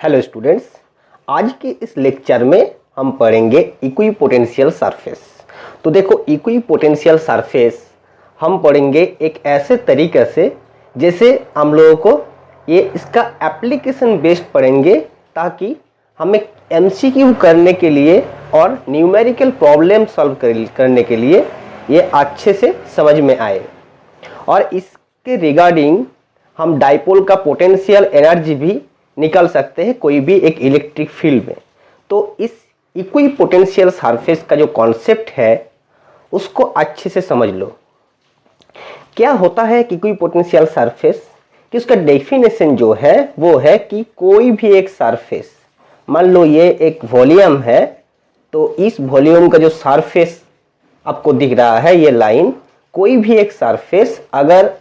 Hello students, आज के इस लेक्चर में हम पढ़ेंगे इक्विपोटेंशियल सरफेस। तो देखो, इक्विपोटेंशियल सरफेस हम पढ़ेंगे एक ऐसे तरीके से जैसे हम लोगों को ये इसका एप्लीकेशन बेस्ड पढ़ेंगे, ताकि हमें एमसीक्यू करने के लिए और न्यूमेरिकल प्रॉब्लम सॉल्व करने के लिए ये अच्छे से समझ में आए। और इसके रिगार्डिंग हम डाइपोल का पोटेंशियल एनर्जी भी निकल सकते हैं कोई भी एक इलेक्ट्रिक फील्ड में। तो इस इक्विपोटेंशियल सरफेस का जो कॉन्सेप्ट है उसको अच्छे से समझ लो। क्या होता है इक्विपोटेंशियल सरफेस कि उसका डेफिनेशन जो है वो है कि कोई भी एक सरफेस, मान लो ये एक वॉल्यूम है, तो इस वॉल्यूम का जो सरफेस आपको दिख रहा है ये लाइन, कोई भी एक सरफेस अगर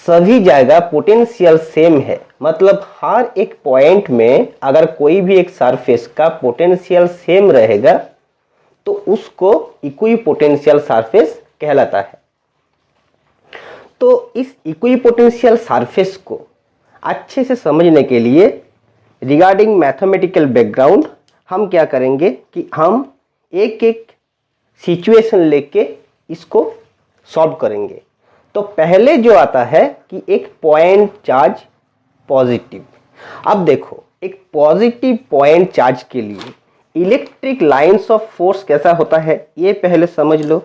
सभी जगह पोटेंशियल सेम है, मतलब हर एक पॉइंट में अगर कोई भी एक सरफेस का पोटेंशियल सेम रहेगा तो उसको इक्विपोटेंशियल सरफेस कहलाता है। तो इस इक्विपोटेंशियल सरफेस को अच्छे से समझने के लिए रिगार्डिंग मैथमेटिकल बैकग्राउंड हम क्या करेंगे कि हम एक एक सिचुएशन लेके इसको सॉल्व करेंगे। तो पहले जो आता है कि एक पॉइंट चार्ज पॉजिटिव। अब देखो, एक पॉजिटिव पॉइंट चार्ज के लिए इलेक्ट्रिक लाइंस ऑफ फोर्स कैसा होता है ये पहले समझ लो।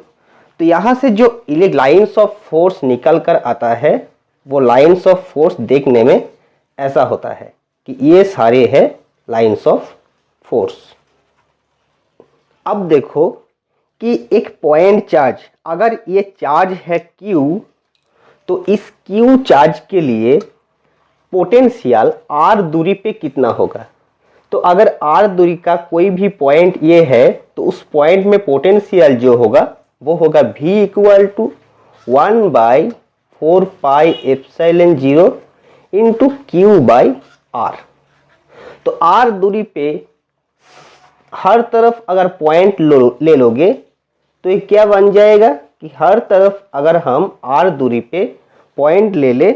तो यहाँ से जो लाइंस ऑफ फोर्स निकल कर आता है वो लाइंस ऑफ फोर्स देखने में ऐसा होता है कि ये सारे हैं लाइंस ऑफ फोर्स। अब देखो कि एक पॉइंट चार्ज, अगर ये चार्ज है Q, तो इस Q चार्ज के लिए पोटेंशियल R दूरी पे कितना होगा। तो अगर R दूरी का कोई भी पॉइंट ये है तो उस पॉइंट में पोटेंशियल जो होगा वो होगा V equal to 1/4 pi epsilon 0 into Q by R। तो R दूरी पे हर तरफ अगर पॉइंट ले लोगे तो ये क्या बन जाएगा कि हर तरफ अगर हम R दूरी पे पॉइंट ले ले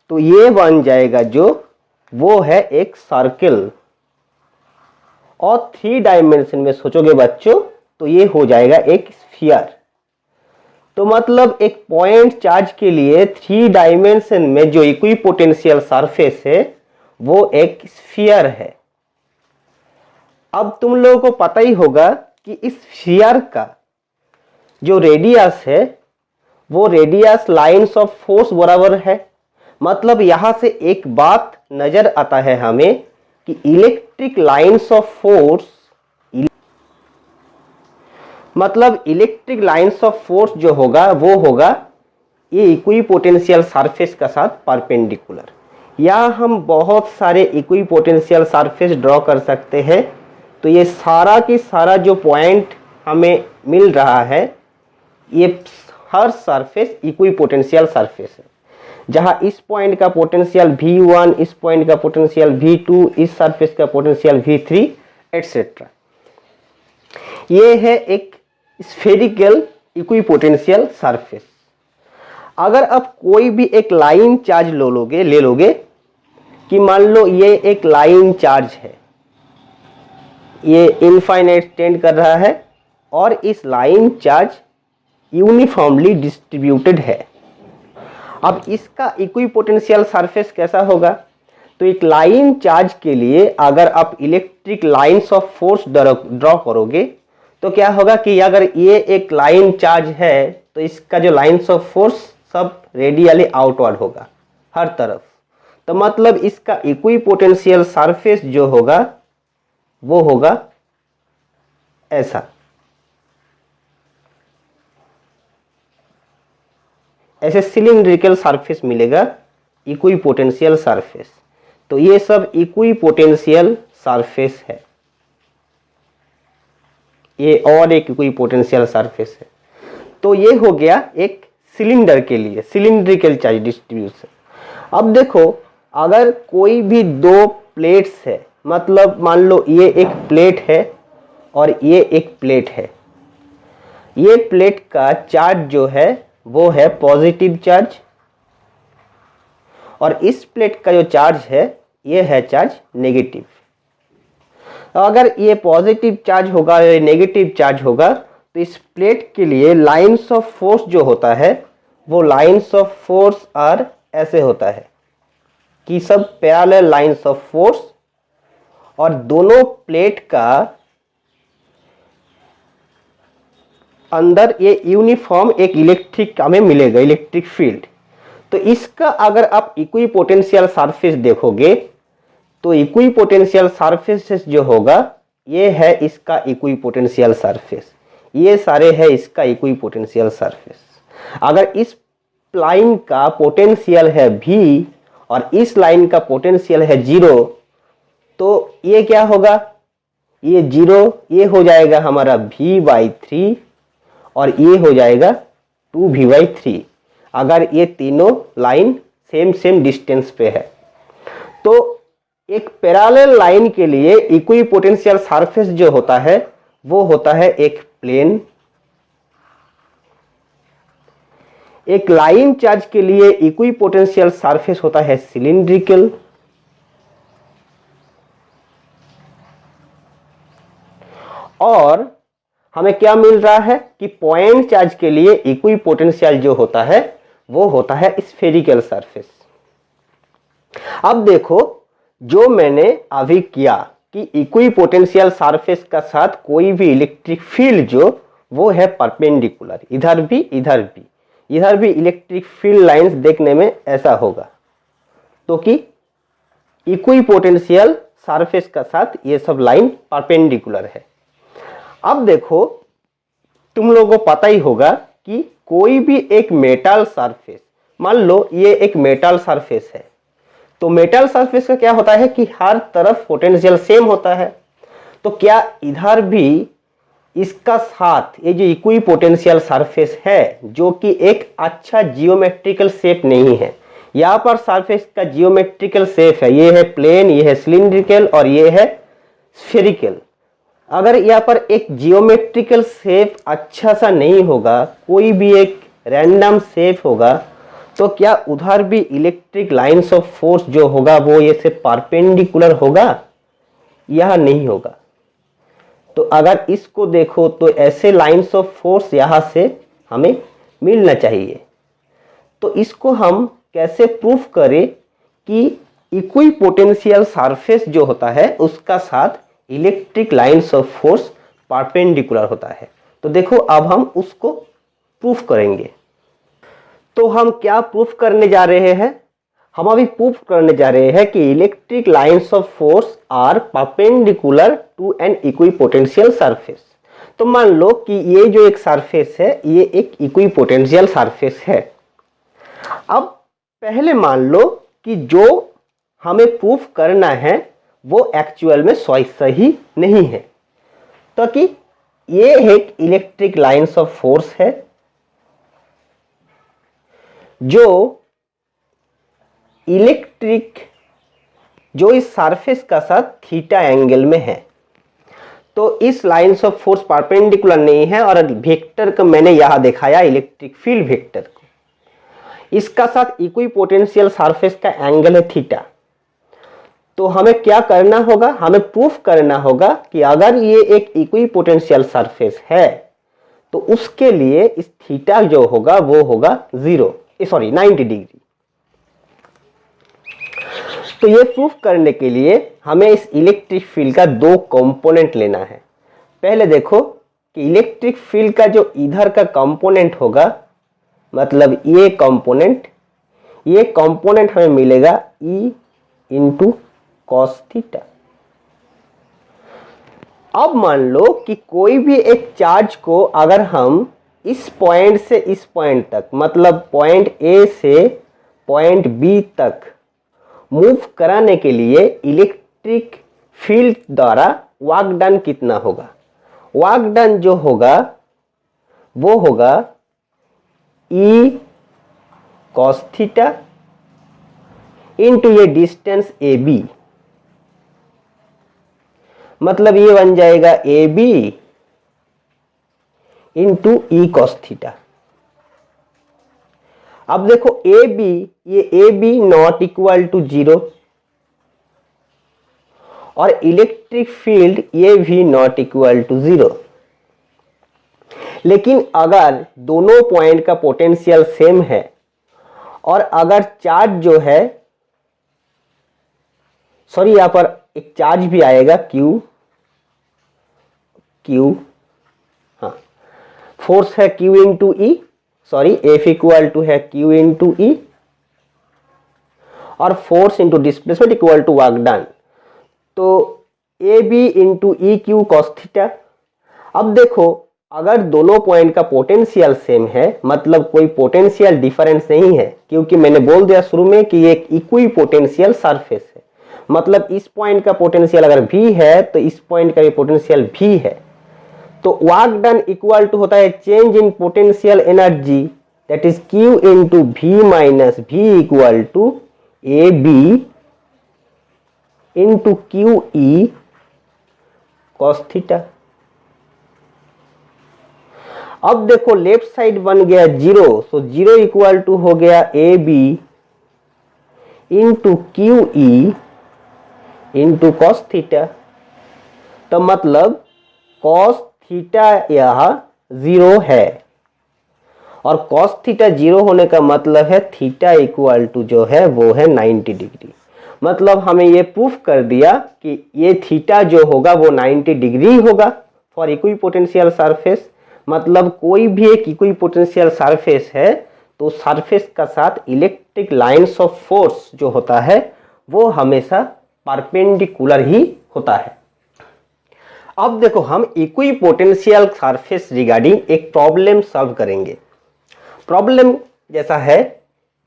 तो ये बन जाएगा जो वो है एक सर्कल। और 3 डायमेंशन में सोचोगे बच्चों तो ये हो जाएगा एक स्फीयर। तो मतलब एक पॉइंट चार्ज के लिए 3 डायमेंशन में जो इक्विपोटेंशियल सरफेस है वो एक स्फीयर है। अब तुम लोगों को पता ही होगा कि इस स्फीयर का जो रेडियस है वो रेडियस लाइंस ऑफ फोर्स बराबर है। मतलब यहां से एक बात नजर आता है हमें कि इलेक्ट्रिक लाइंस ऑफ फोर्स, मतलब इलेक्ट्रिक लाइंस ऑफ फोर्स जो होगा वो होगा ये इक्विपोटेंशियल सरफेस का साथ परपेंडिकुलर। या हम बहुत सारे इक्विपोटेंशियल सरफेस ड्रॉ कर सकते हैं। तो ये सारा की सारा जो पॉइंट हमें मिल रहा है ये हर सरफेस इक्विपोटेंशियल सरफेस है, जहां इस पॉइंट का पोटेंशियल V1, इस पॉइंट का पोटेंशियल V2, इस सरफेस का पोटेंशियल V3 एटसेट्रा। ये है एक स्फेरिकल इक्विपोटेंशियल सरफेस। अगर आप कोई भी एक लाइन चार्ज ले लोगे कि मान लो ये एक लाइन चार्ज है, ये इनफाइनाइट टेंड कर रहा है और इस लाइन चार्ज यूनिफॉर्मली डिस्ट्रीब्यूटेड है। अब इसका इक्विपोटेंशियल सरफेस कैसा होगा। तो एक लाइन चार्ज के लिए अगर आप electric lines of force draw करोगे तो क्या होगा कि अगर ये एक लाइन चार्ज है तो इसका जो लाइंस ऑफ फोर्स सब रेडियली आउटवर्ड होगा हर तरफ। तो मतलब इसका इक्विपोटेंशियल सरफेस जो होगा वो होगा ऐसा। ऐसे सिलिंड्रिकल सरफेस मिलेगा इक्विपोटेंशियल सरफेस। तो ये सब इक्विपोटेंशियल सरफेस है, ये और एक इक्विपोटेंशियल सरफेस है। तो ये हो गया एक सिलेंडर के लिए सिलिंड्रिकल चार्ज डिस्ट्रीब्यूशन। अब देखो, अगर कोई भी 2 प्लेट्स है, मतलब मान लो ये एक प्लेट है और ये एक प्लेट है, ये प्लेट का चार्ज जो है वो है पॉजिटिव चार्ज और इस प्लेट का जो चार्ज है ये है चार्ज नेगेटिव। अगर ये पॉजिटिव चार्ज होगा या नेगेटिव चार्ज होगा तो इस प्लेट के लिए लाइंस ऑफ फोर्स जो होता है वो लाइंस ऑफ फोर्स आर ऐसे होता है कि सब पैरेलल लाइंस ऑफ फोर्स, और दोनों प्लेट का अंदर ये यूनिफॉर्म एक इलेक्ट्रिक हमें मिलेगा, इलेक्ट्रिक फील्ड। तो इसका अगर आप इक्विपोटेंशियल सरफेस देखोगे तो इक्विपोटेंशियल सरफेस जो होगा ये है इसका इक्विपोटेंशियल सरफेस, ये सारे है इसका इक्विपोटेंशियल सरफेस। अगर इस लाइन का पोटेंशियल है V और इस लाइन का पोटेंशियल है 0 तो ये क्या होगा, ये 0, ये हो जाएगा हमारा V/3 और ये हो जाएगा 2V/3 अगर ये तीनों लाइन सेम डिस्टेंस पे है। तो एक पैरेलल लाइन के लिए इक्विपोटेंशियल सरफेस जो होता है वो होता है एक प्लेन। एक लाइन चार्ज के लिए इक्विपोटेंशियल सरफेस होता है सिलिंड्रिकल। और हमें क्या मिल रहा है कि पॉइंट चार्ज के लिए इक्विपोटेंशियल जो होता है वो होता है स्फेरिकल सरफेस। अब देखो जो मैंने अभी किया कि इक्विपोटेंशियल सरफेस का साथ कोई भी इलेक्ट्रिक फील्ड जो वो है परपेंडिकुलर, इधर भी इलेक्ट्रिक फील्ड लाइंस देखने में ऐसा होगा, तो कि इक्विपोटेंशियल सरफेस का साथ ये सब लाइन परपेंडिकुलर है। अब देखो तुम लोगों को पता ही होगा कि कोई भी एक मेटल सरफेस, मान लो ये एक मेटल सरफेस है, तो मेटल सरफेस का क्या होता है कि हर तरफ पोटेंशियल सेम होता है। तो क्या इधर भी इसका साथ ये जो इक्विपोटेंशियल सरफेस है जो कि एक अच्छा जियोमेट्रिकल शेप नहीं है, यहाँ पर सरफेस का जियोमेट्रिकल शेप है, ये है प्लेन, ये है सिलिंड्रिकल और ये है स्फेरिकल। अगर यहाँ पर एक जियोमेट्रिकल शेप अच्छा सा नहीं होगा, कोई भी एक रैंडम शेप होगा, तो क्या उधर भी इलेक्ट्रिक लाइंस ऑफ फोर्स जो होगा वो ये से परपेंडिकुलर होगा? यह नहीं होगा। तो अगर इसको देखो तो ऐसे लाइंस ऑफ फोर्स यहाँ से हमें मिलना चाहिए। तो इसको हम कैसे प्रूफ करें कि इक्विपोटेंशियल सरफेस जो होता है उसका साथ electric lines of force perpendicular होता है। तो देखो अब हम उसको प्रूफ करेंगे। तो हम क्या प्रूफ करने जा रहे हैं? हम अभी प्रूफ करने जा रहे हैं कि electric lines of force are perpendicular to an equipotential surface. तो मान लो कि ये जो एक सरफेस है ये एक इक्विपोटेंशियल सरफेस है। अब पहले मान लो कि जो हमें प्रूफ करना है वो एक्चुअल में सही नहीं है। तो कि ये एक इलेक्ट्रिक लाइंस ऑफ फोर्स है जो इस सरफेस का साथ थीटा एंगल में है। तो इस लाइंस ऑफ फोर्स परपेंडिकुलर नहीं है और वेक्टर को मैंने यहां दिखाया, इलेक्ट्रिक फील्ड वेक्टर को, इसका साथ इक्विपोटेंशियल सरफेस का एंगल है थीटा। तो हमें क्या करना होगा? हमें प्रूफ करना होगा कि अगर ये एक इक्विपोटेंशियल सरफेस है तो उसके लिए इस थीटा जो होगा वो होगा 90 डिग्री। तो ये प्रूफ करने के लिए हमें इस इलेक्ट्रिक फील्ड का दो कंपोनेंट लेना है। पहले देखो कि इलेक्ट्रिक फील्ड का जो इधर का कंपोनेंट होगा, मतलब ये कंपोनेंट हमें मिलेगा E इंटू कॉस थीटा। अब मान लो कि कोई भी एक चार्ज को अगर हम इस पॉइंट से इस पॉइंट तक, मतलब पॉइंट A से पॉइंट B तक मूव कराने के लिए इलेक्ट्रिक फील्ड द्वारा वर्क डन कितना होगा? वर्क डन जो होगा वो होगा E cos थीटा इंटू ये डिस्टेंस AB, मतलब ये बन जाएगा AB into E cos theta. अब देखो AB, ये AB नॉट इक्वल टू 0, और इलेक्ट्रिक फील्ड ये भी नॉट इक्वल टू 0। लेकिन अगर दोनों पॉइंट का पोटेंशियल सेम है और अगर चार्ज जो है, सॉरी यहां पर एक चार्ज भी आएगा Q, हाँ, फोर्स है Q into E, sorry F equal to है Q इंटू ई और force into displacement equal to work done, तो A B into E Q cos theta. अब देखो अगर दोनों पॉइंट का पोटेंशियल सेम है, मतलब कोई पोटेंशियल डिफरेंस नहीं है, क्योंकि मैंने बोल दिया शुरू में कि एक इक्वी पोटेंशियल सरफेस है, मतलब इस पॉइंट का पोटेंशियल अगर भी है तो इस पॉइंट का भी पोटेंशियल भी है, तो वर्क डन इक्वल टू होता है change in potential energy, that is Q into V minus V equal to A B into Q E cos theta. अब देखो लेफ्ट साइड बन गया 0, तो 0 इक्वल टू हो गया A B into Q E into cos theta, तो मतलब cos theta यह 0 है और कॉस थीटा 0 होने का मतलब है थीटा इक्वल टू जो है वो है 90 डिग्री। मतलब हमें ये प्रूफ कर दिया कि ये थीटा जो होगा वो 90 डिग्री होगा फॉर इक्वी पोटेंशियल सरफेस। मतलब कोई भी एक इक्वी पोटेंशियल सरफेस है तो सरफेस का साथ इलेक्ट्रिक लाइंस ऑफ फोर्स जो होता है वो हमेशा परपेंडिकुलर ही होता है। अब देखो हम इक्वी पोटेंशियल सरफेस रिगार्डिंग एक प्रॉब्लम सॉल्व करेंगे। प्रॉब्लम जैसा है,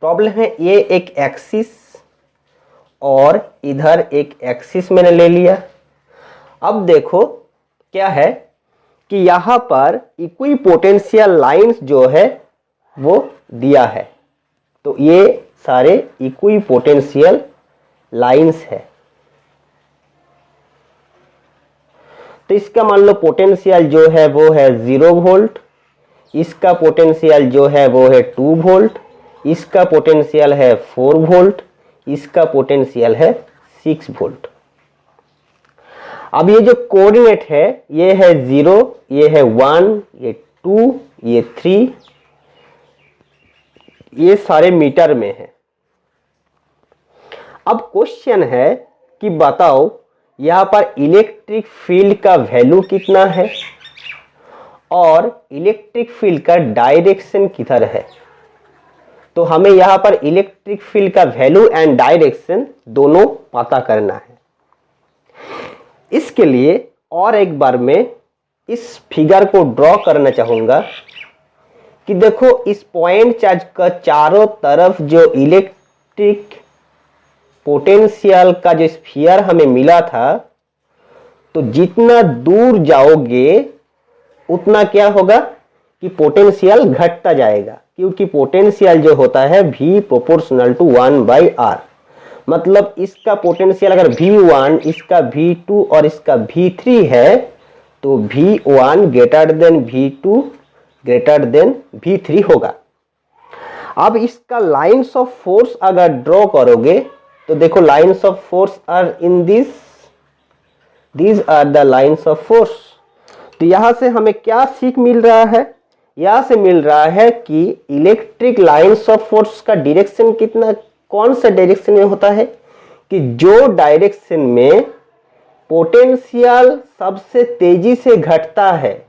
प्रॉब्लम है ये एक एक्सिस और इधर एक एक्सिस मैंने ले लिया। अब देखो क्या है कि यहाँ पर इक्वी पोटेंशियल लाइंस जो है वो दिया है, तो ये सारे इक्वी पोटेंशियल लाइंस है। तो इसका मान लो पोटेंशियल जो है वो है 0 वोल्ट, इसका पोटेंशियल जो है वो है 2 वोल्ट, इसका पोटेंशियल है 4 वोल्ट, इसका पोटेंशियल है 6 वोल्ट। अब ये जो कोऑर्डिनेट है ये है 0, ये है 1, ये 2, ये 3, ये सारे मीटर में है। अब क्वेश्चन है कि बताओ यहाँ पर इलेक्ट्रिक फील्ड का वैल्यू कितना है और इलेक्ट्रिक फील्ड का डायरेक्शन किधर है। तो हमें यहाँ पर इलेक्ट्रिक फील्ड का वैल्यू एंड डायरेक्शन दोनों पता करना है। इसके लिए और एक बार मैं इस फिगर को ड्रॉ करना चाहूंगा कि देखो इस पॉइंट चार्ज का चारों तरफ जो इलेक्ट्रिक पोटेंशियल का जो स्फीयर हमें मिला था, तो जितना दूर जाओगे उतना क्या होगा कि पोटेंशियल घटता जाएगा, क्योंकि पोटेंशियल जो होता है V प्रोपोर्शनल टू 1/r। मतलब इसका पोटेंशियल अगर V1, इसका V2 और इसका V3 है तो V1 greater than V2 greater than V3 होगा। अब इसका लाइंस ऑफ फोर्स अगर ड्रॉ करोगे तो देखो lines of force are in these are the lines of force. तो यहां से हमें क्या सीख मिल रहा है, यहां से मिल रहा है कि इलेक्ट्रिक लाइंस ऑफ फोर्स का डायरेक्शन कितना, कौन सा डायरेक्शन में होता है कि जो डायरेक्शन में पोटेंशियल सबसे तेजी से घटता है,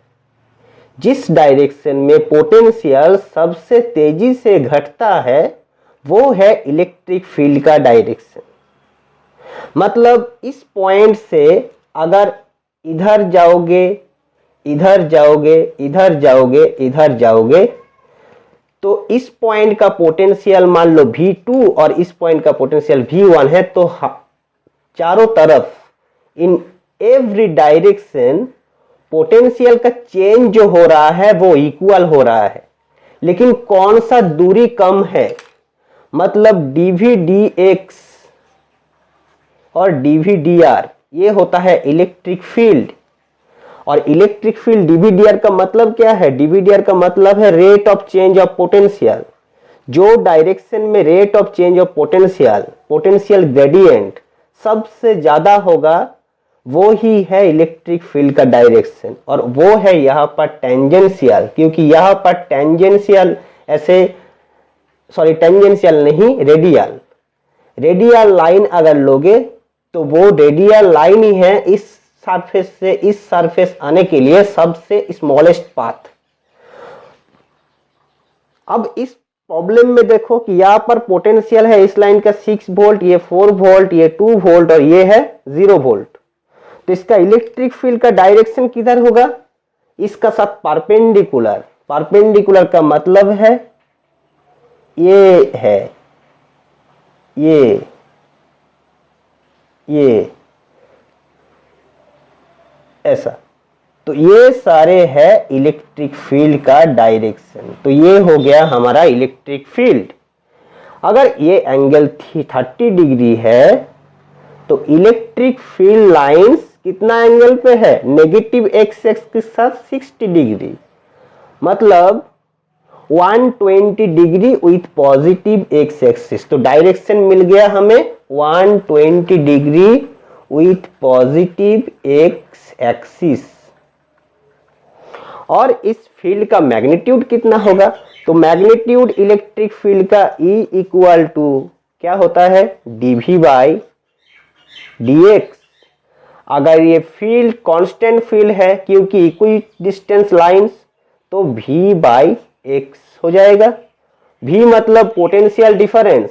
जिस डायरेक्शन में पोटेंशियल सबसे तेजी से घटता है वो है इलेक्ट्रिक फील्ड का डायरेक्शन। मतलब इस पॉइंट से अगर इधर जाओगे, इधर जाओगे, इधर जाओगे, इधर जाओगे, तो इस पॉइंट का पोटेंशियल मान लो V2 और इस पॉइंट का पोटेंशियल V1 है, तो चारों तरफ इन एवरी डायरेक्शन पोटेंशियल का चेंज जो हो रहा है वो इक्वल हो रहा है। लेकिन कौन सा दूरी कम है, मतलब dV/dx और dV/dr, ये होता है इलेक्ट्रिक फील्ड। और इलेक्ट्रिक फील्ड dV/dr का मतलब क्या है, dV/dr का मतलब है rate of change of potential. जो डायरेक्शन में rate of change of potential gradient सबसे ज्यादा होगा वो ही है इलेक्ट्रिक फील्ड का डायरेक्शन, और वो है यहाँ पर टेंजेंशियल, क्योंकि यहाँ पर टेंजेंशियल ऐसे, सॉरी टेंजेंशियल नहीं, रेडियल, रेडियल लाइन अगर लोगे तो वो रेडियल लाइन ही है इस सरफेस से इस सरफेस आने के लिए सबसे स्मॉलेस्ट पाथ। अब इस प्रॉब्लम में देखो कि यहाँ पर पोटेंशियल है इस लाइन का 6 वोल्ट, ये 4 वोल्ट, ये 2 वोल्ट और ये है 0 वोल्ट। तो इसका इलेक्ट्रिक फील्ड का डायरेक्शन किधर होगा? इसका साथ परपेंडिकुलर। परपेंडिकुलर का मतलब है ये है, ये ऐसा। तो ये सारे है इलेक्ट्रिक फील्ड का डायरेक्शन। तो ये हो गया हमारा इलेक्ट्रिक फील्ड। अगर ये एंगल 30 डिग्री है तो इलेक्ट्रिक फील्ड लाइंस कितना एंगल पे है? नेगेटिव एक्स एक्स के साथ 60 डिग्री, मतलब 120 degree with positive x axis. तो डायरेक्शन मिल गया हमें 120 degree with positive x axis. और इस फील्ड का मैग्नीट्यूड कितना होगा? तो मैग्नीट्यूड इलेक्ट्रिक फील्ड का E इक्वल टू क्या होता है? dV by dx। अगर ये फील्ड कांस्टेंट फील्ड है क्योंकि इक्वी डिस्टेंस लाइंस, तो V बाई x हो जाएगा। V मतलब पोटेंशियल डिफरेंस।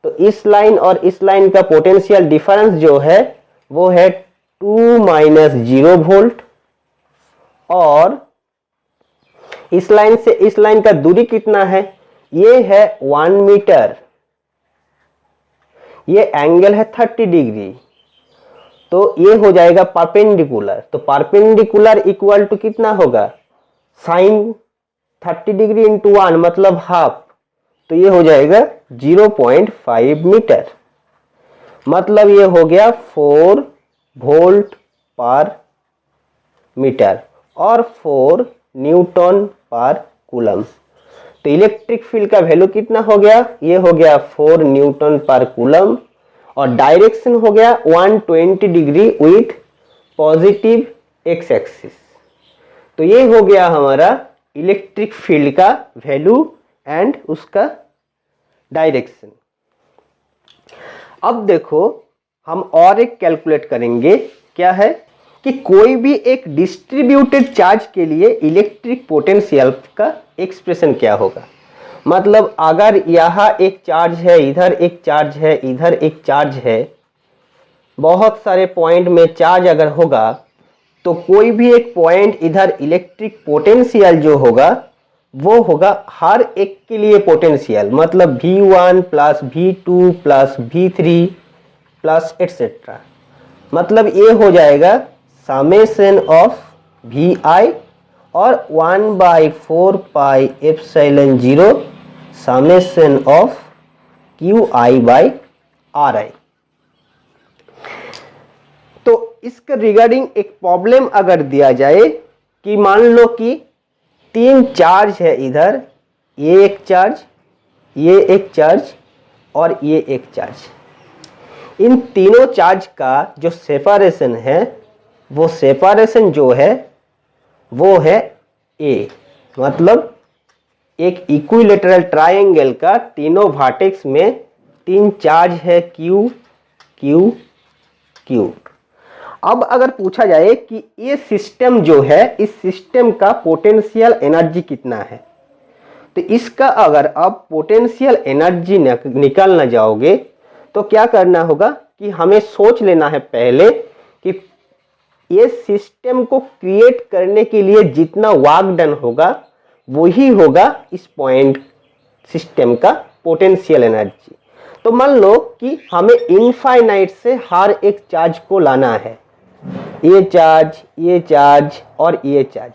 तो इस लाइन और इस लाइन का पोटेंशियल डिफरेंस जो है वो है 2 माइनस 0 वोल्ट, और इस लाइन से इस लाइन का दूरी कितना है? ये है 1 मीटर। ये एंगल है 30 डिग्री, तो ये हो जाएगा परपेंडिकुलर। तो परपेंडिकुलर इक्वल टू कितना होगा? साइन 30 डिग्री इंटू 1 मतलब हाफ, तो ये हो जाएगा 0.5 मीटर। मतलब ये हो गया 4 वोल्ट पर मीटर और 4 न्यूटन पर कूलम। तो इलेक्ट्रिक फील्ड का वैल्यू कितना हो गया? ये हो गया 4 न्यूटन पर कूलम, और डायरेक्शन हो गया 120 degree with positive x axis. तो ये हो गया हमारा इलेक्ट्रिक फील्ड का वैल्यू एंड उसका डायरेक्शन। अब देखो हम और एक कैलकुलेट करेंगे। क्या है कि कोई भी एक डिस्ट्रीब्यूटेड चार्ज के लिए इलेक्ट्रिक पोटेंशियल का एक्सप्रेशन क्या होगा। मतलब अगर यहाँ एक चार्ज है, इधर एक चार्ज है, इधर एक चार्ज है, बहुत सारे पॉइंट में चार्ज अगर होगा तो कोई भी एक पॉइंट इधर इलेक्ट्रिक पोटेंशियल जो होगा वो होगा हर एक के लिए पोटेंशियल, मतलब V1 plus V2 plus V3 plus etcetera. मतलब ये हो जाएगा समेशन ऑफ VI और 1/4 pi epsilon 0 summation of QI by RI। तो इसके रिगार्डिंग एक प्रॉब्लम अगर दिया जाए कि मान लो कि 3 चार्ज है इधर, ये एक चार्ज, ये एक चार्ज और ये एक चार्ज। इन तीनों चार्ज का जो सेपरेशन है वो सेपरेशन जो है वो है A। मतलब एक इक्विलेटरल ट्रायंगल का तीनों वर्टेक्स में 3 चार्ज है Q Q Q। अब अगर पूछा जाए कि ये सिस्टम जो है इस सिस्टम का पोटेंशियल एनर्जी कितना है, तो इसका अगर आप पोटेंशियल एनर्जी निकालना जाओगे तो क्या करना होगा कि हमें सोच लेना है पहले कि ये सिस्टम को क्रिएट करने के लिए जितना वर्क डन होगा वही होगा इस पॉइंट सिस्टम का पोटेंशियल एनर्जी। तो मान लो कि हमें इनफाइनाइट से हर एक चार्ज को लाना है, ये चार्ज और ये चार्ज,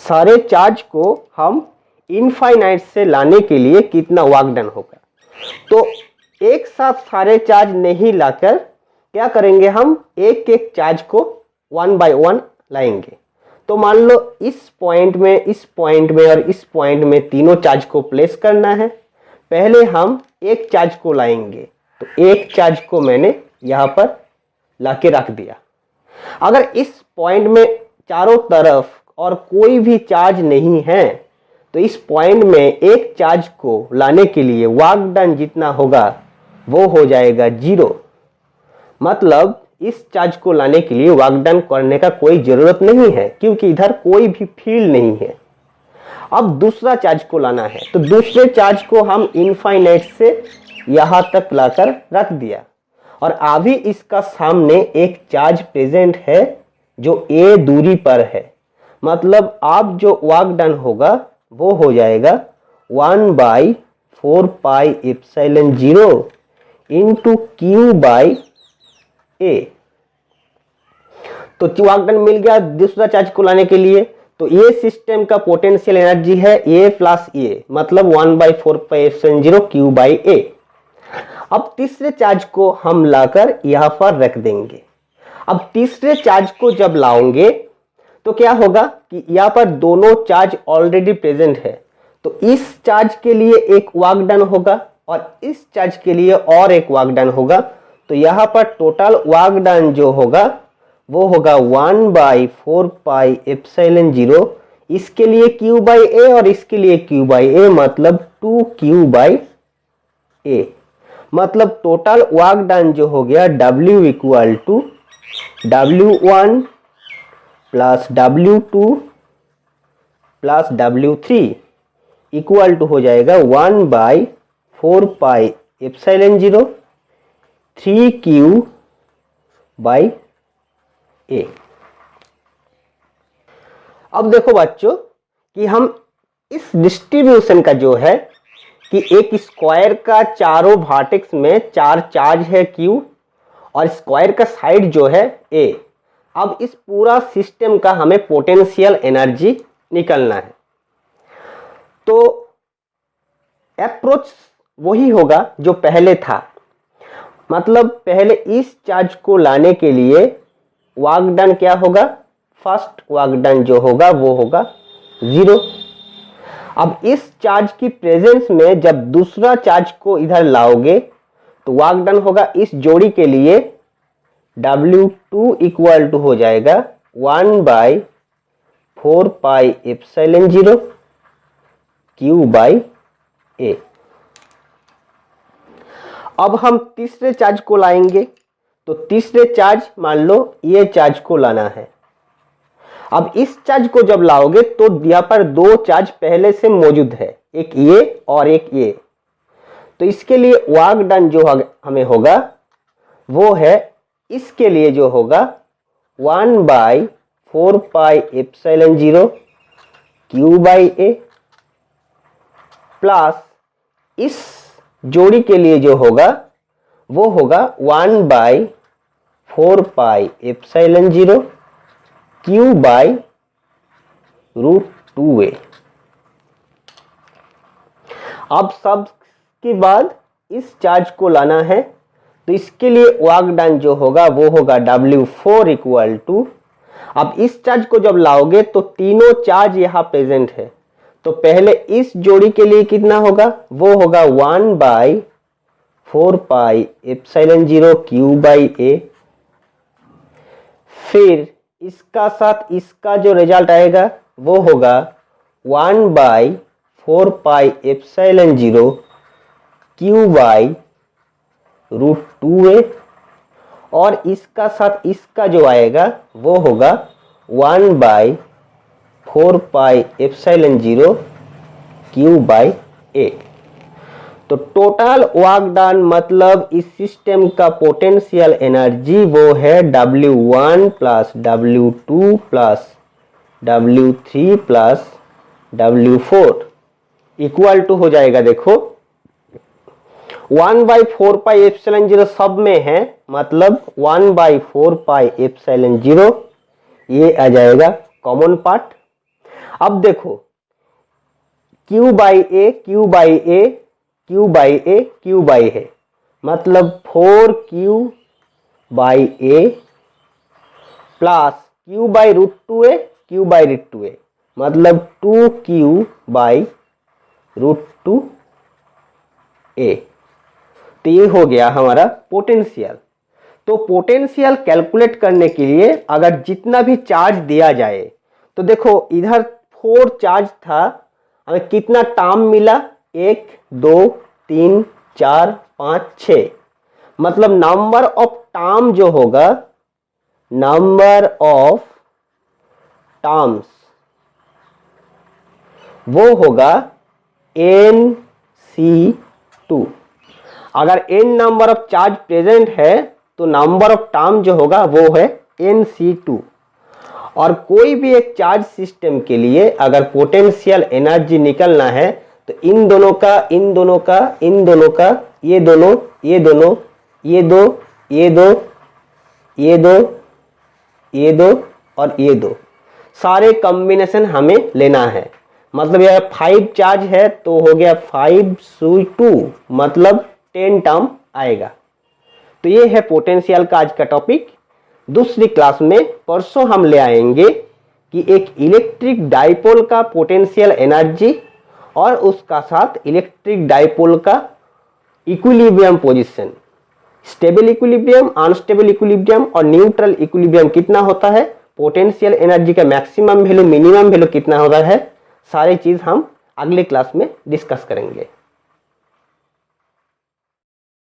सारे चार्ज को हम इनफाइनाइट से लाने के लिए कितना वर्क डन होगा। तो एक साथ सारे चार्ज नहीं लाकर क्या करेंगे, हम एक एक चार्ज को 1 बाय 1 लाएंगे। तो मान लो इस पॉइंट में, इस पॉइंट में और इस पॉइंट में तीनों चार्ज को प्लेस करना है। पहले हम एक चार्ज को लाएंगे, तो एक चार्ज को मैंने यहाँ पर लाके रख दिया। अगर इस पॉइंट में चारों तरफ और कोई भी चार्ज नहीं है तो इस पॉइंट में एक चार्ज को लाने के लिए वर्क डन जितना होगा वो हो जाएगा 0। मतलब इस चार्ज को लाने के लिए वर्क डन करने का कोई जरूरत नहीं है क्योंकि इधर कोई भी फील्ड नहीं है। अब दूसरा चार्ज को लाना है तो दूसरे चार्ज को हम इनफाइनाइट से यहां तक लाकर रख दिया और अभी इसका सामने एक चार्ज प्रेजेंट है जो a दूरी पर है। मतलब अब जो वर्क डन होगा वो हो जाएगा 1/4 pi epsilon 0 into Q by a। तो वर्क डन मिल गया दूसरा चार्ज को लाने के लिए। तो ये सिस्टम का पोटेंशियल एनर्जी है a प्लस a, मतलब 1/4 pi epsilon 0 Q by a। अब तीसरे चार्ज को हम लाकर यहां पर रख देंगे। अब तीसरे चार्ज को जब लाओगे तो क्या होगा कि यहां पर दोनों चार्ज ऑलरेडी प्रेजेंट है। तो इस चार्ज के लिए एक वर्क डन होगा और इस चार्ज के लिए और एक वर्क डन होगा। तो यहां पर टोटल वर्क डन जो होगा वो होगा 1/4 पाई एप्सिलॉन 0, इसके लिए Q बाई a और इसके लिए Q बाई a, मतलब 2Q बाई a। मतलब टोटल वर्क डन जो हो गया W equal to W1 plus W2 plus W3 equal to हो जाएगा 1/4 pi epsilon 0 3Q by a। अब देखो बच्चों कि हम इस डिस्ट्रीब्यूशन का जो है कि एक स्क्वायर का चारों वर्टेक्स में 4 चार्ज है Q और स्क्वायर का साइड जो है A। अब इस पूरा सिस्टम का हमें पोटेंशियल एनर्जी निकालना है। तो अप्रोच वही होगा जो पहले था। मतलब पहले इस चार्ज को लाने के लिए वर्क डन क्या होगा, फर्स्ट वर्क डन जो होगा वो होगा 0। अब इस चार्ज की प्रेजेंस में जब दूसरा चार्ज को इधर लाओगे तो वर्क डन होगा इस जोड़ी के लिए W2 इक्वल टू हो जाएगा 1/4 pi epsilon 0 Q by a। अब हम तीसरे चार्ज को लाएंगे तो तीसरे चार्ज मान लो ये चार्ज को लाना है। अब इस चार्ज को जब लाओगे तो यहाँ पर दो चार्ज पहले से मौजूद है, एक ये और एक ये। तो इसके लिए वर्क डन जो हमें होगा वो है इसके लिए जो होगा 1/4 pi epsilon 0 Q by a plus इस जोड़ी के लिए जो होगा वो होगा 1/4 pi epsilon 0 Q by √2a। अब सब के बाद इस चार्ज को लाना है तो इसके लिए वर्क डन जो होगा वो होगा W4 इक्वल टू, अब इस चार्ज को जब लाओगे तो तीनों चार्ज यहां प्रेजेंट है। तो पहले इस जोड़ी के लिए कितना होगा वो होगा 1/4 pi epsilon 0 Q by a। फिर इसका साथ इसका जो रिजल्ट आएगा वो होगा 1/4 pi epsilon 0 Q by √2a और इसका साथ इसका जो आएगा वो होगा 1/4 pi epsilon 0 Q by a। तो टोटल वर्क डन मतलब इस सिस्टम का पोटेंशियल एनर्जी वो है W1 plus W2 plus W3 plus W4 equal to हो जाएगा, देखो 1/4 पाई एप्सिलॉन 0 सब में है, मतलब 1/4 पाई एप्सिलॉन 0 ये आ जाएगा कॉमन पार्ट। अब देखो Q by a Q by a Q by a Q by है, मतलब 4Q by a plus Q by √2a Q by √2a, मतलब 2Q बाई √2a। तो ये हो गया हमारा पोटेंशियल। तो पोटेंशियल कैलकुलेट करने के लिए अगर जितना भी चार्ज दिया जाए, तो देखो इधर 4 चार्ज था, हमें कितना टर्म मिला, 1 2 3 4 5 6, मतलब नंबर ऑफ टर्म जो होगा, नंबर ऑफ टर्म्स वो होगा NC2। अगर n number of charge present है तो नंबर ऑफ टर्म जो होगा वो है NC2। और कोई भी एक चार्ज सिस्टम के लिए अगर पोटेंशियल एनर्जी निकलना है तो इन दोनों का, इन दोनों का, इन दोनों का, ये दोनों, ये दोनों, ये दो, ये दो, ये दो, ये दो और ये दो, सारे कॉम्बिनेशन हमें लेना है। मतलब यह 5 चार्ज है तो हो गया 5C2, मतलब 10 टर्म आएगा। तो ये है पोटेंशियल का आज का टॉपिक। दूसरी क्लास में परसों हम ले आएंगे कि एक इलेक्ट्रिक डाइपोल का पोटेंशियल एनर्जी और उसका साथ इलेक्ट्रिक डाइपोल का equilibrium position, stable equilibrium, unstable equilibrium और न्यूट्रल इक्विलिब्रियम कितना होता है, पोटेंशियल एनर्जी का मैक्सिमम वैल्यू, मिनिमम वैल्यू कितना होता है, सारी चीज हम अगले क्लास में डिस्कस करेंगे।